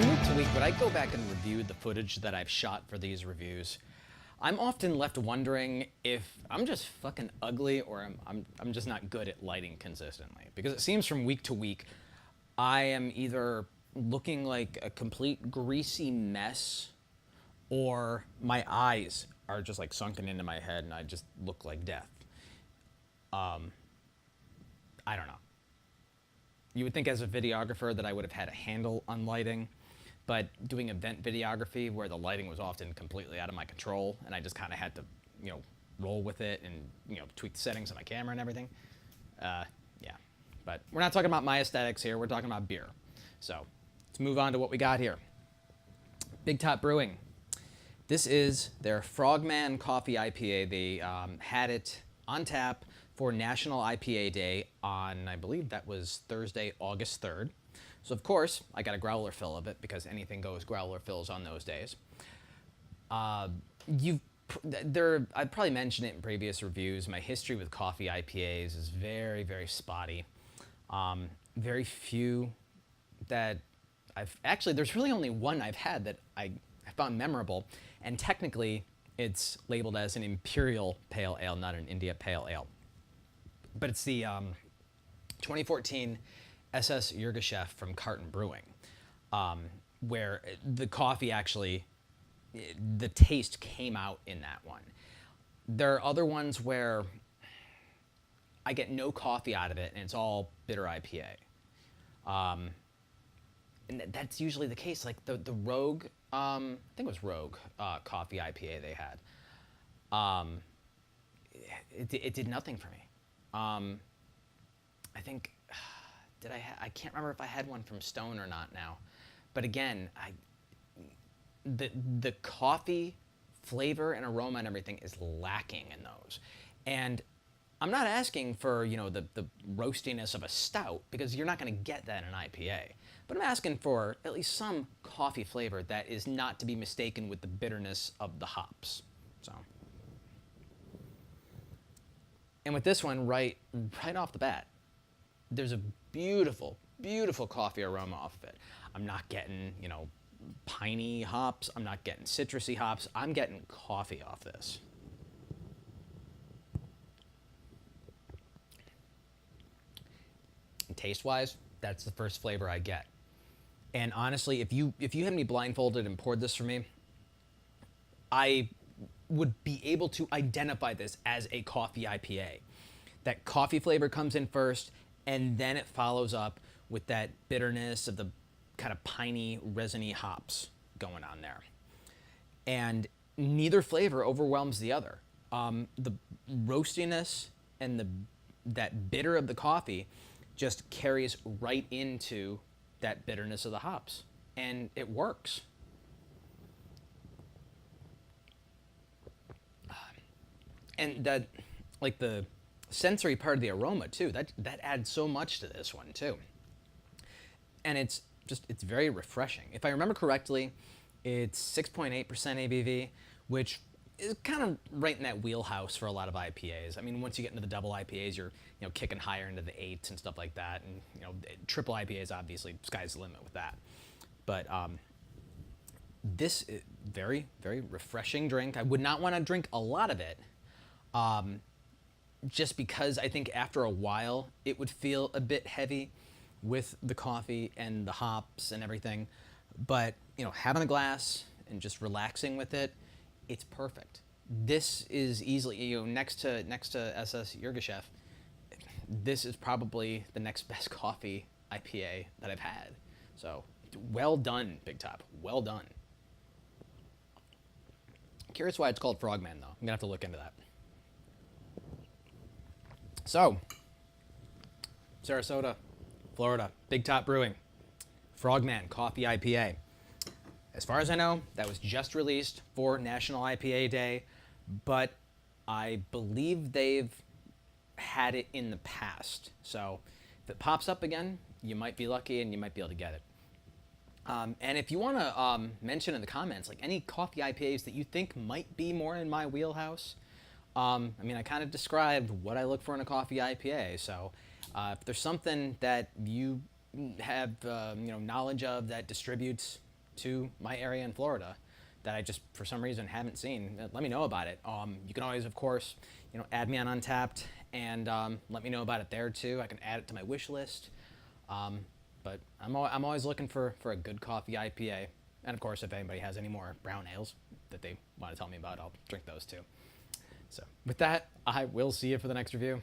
week to week, when I go back and review the footage that I've shot for these reviews, I'm often left wondering if I'm just fucking ugly or I'm just not good at lighting consistently. Because it seems from week to week, I am either looking like a complete greasy mess or my eyes are just like sunken into my head and I just look like death. I don't know. You would think as a videographer that I would have had a handle on lighting, but doing event videography where the lighting was often completely out of my control and I just kind of had to, roll with it and, tweak the settings on my camera and everything. Yeah, but we're not talking about my aesthetics here. We're talking about beer. So let's move on to what we got here. Big Top Brewing. This is their Frogman Coffee IPA. They had it on tap for National IPA Day on, I believe that was Thursday, August 3rd. So of course, I got a growler fill of it because anything goes growler fills on those days. I've probably mentioned it in previous reviews. My history with coffee IPAs is very, very spotty. Very few that there's really only one I've had that I found memorable, and technically it's labeled as an Imperial Pale Ale, not an India Pale Ale. But it's the 2014 SS Yirgacheffe from Carton Brewing, where the coffee actually, the taste came out in that one. There are other ones where I get no coffee out of it and it's all bitter IPA. And that's usually the case. Like the Rogue, I think it was Rogue coffee IPA they had. It did nothing for me. I think, I can't remember if I had one from Stone or not now. But again, the coffee flavor and aroma and everything is lacking in those. And I'm not asking for, the roastiness of a stout, because you're not going to get that in an IPA. But I'm asking for at least some coffee flavor that is not to be mistaken with the bitterness of the hops. So. And with this one, right off the bat, there's a beautiful, beautiful coffee aroma off of it. I'm not getting, piney hops. I'm not getting citrusy hops. I'm getting coffee off this. And taste-wise, that's the first flavor I get. And honestly, if you had me blindfolded and poured this for me, I would be able to identify this as a coffee IPA. That coffee flavor comes in first, and then it follows up with that bitterness of the kind of piney, resiny hops going on there. And neither flavor overwhelms the other. The roastiness and that bitter of the coffee just carries right into that bitterness of the hops, and it works. And that, like the sensory part of the aroma too, that adds so much to this one too. And it's very refreshing. If I remember correctly, it's 6.8% ABV, which is kind of right in that wheelhouse for a lot of IPAs. I mean, once you get into the double IPAs, you're kicking higher into the 8s and stuff like that. And triple IPAs, obviously, sky's the limit with that. But this is very, very refreshing drink. I would not want to drink a lot of it. Just because I think after a while it would feel a bit heavy with the coffee and the hops and everything. But, having a glass and just relaxing with it, it's perfect. This is easily, next to SS Yirgacheffe, this is probably the next best coffee IPA that I've had. So, well done, Big Top. Well done. Curious why it's called Frogman, though. I'm going to have to look into that. So, Sarasota, Florida, Big Top Brewing, Frogman Coffee IPA. As far as I know, that was just released for National IPA Day, but I believe they've had it in the past. So if it pops up again, you might be lucky and you might be able to get it. And if you want to mention in the comments, like any coffee IPAs that you think might be more in my wheelhouse, I kind of described what I look for in a coffee IPA. So if there's something that you have knowledge of that distributes to my area in Florida that I just for some reason haven't seen, let me know about it. You can always, of course, add me on Untapped and let me know about it there too. I can add it to my wish list. But I'm always looking for a good coffee IPA. And of course, if anybody has any more brown ales that they want to tell me about, I'll drink those too. So with that, I will see you for the next review.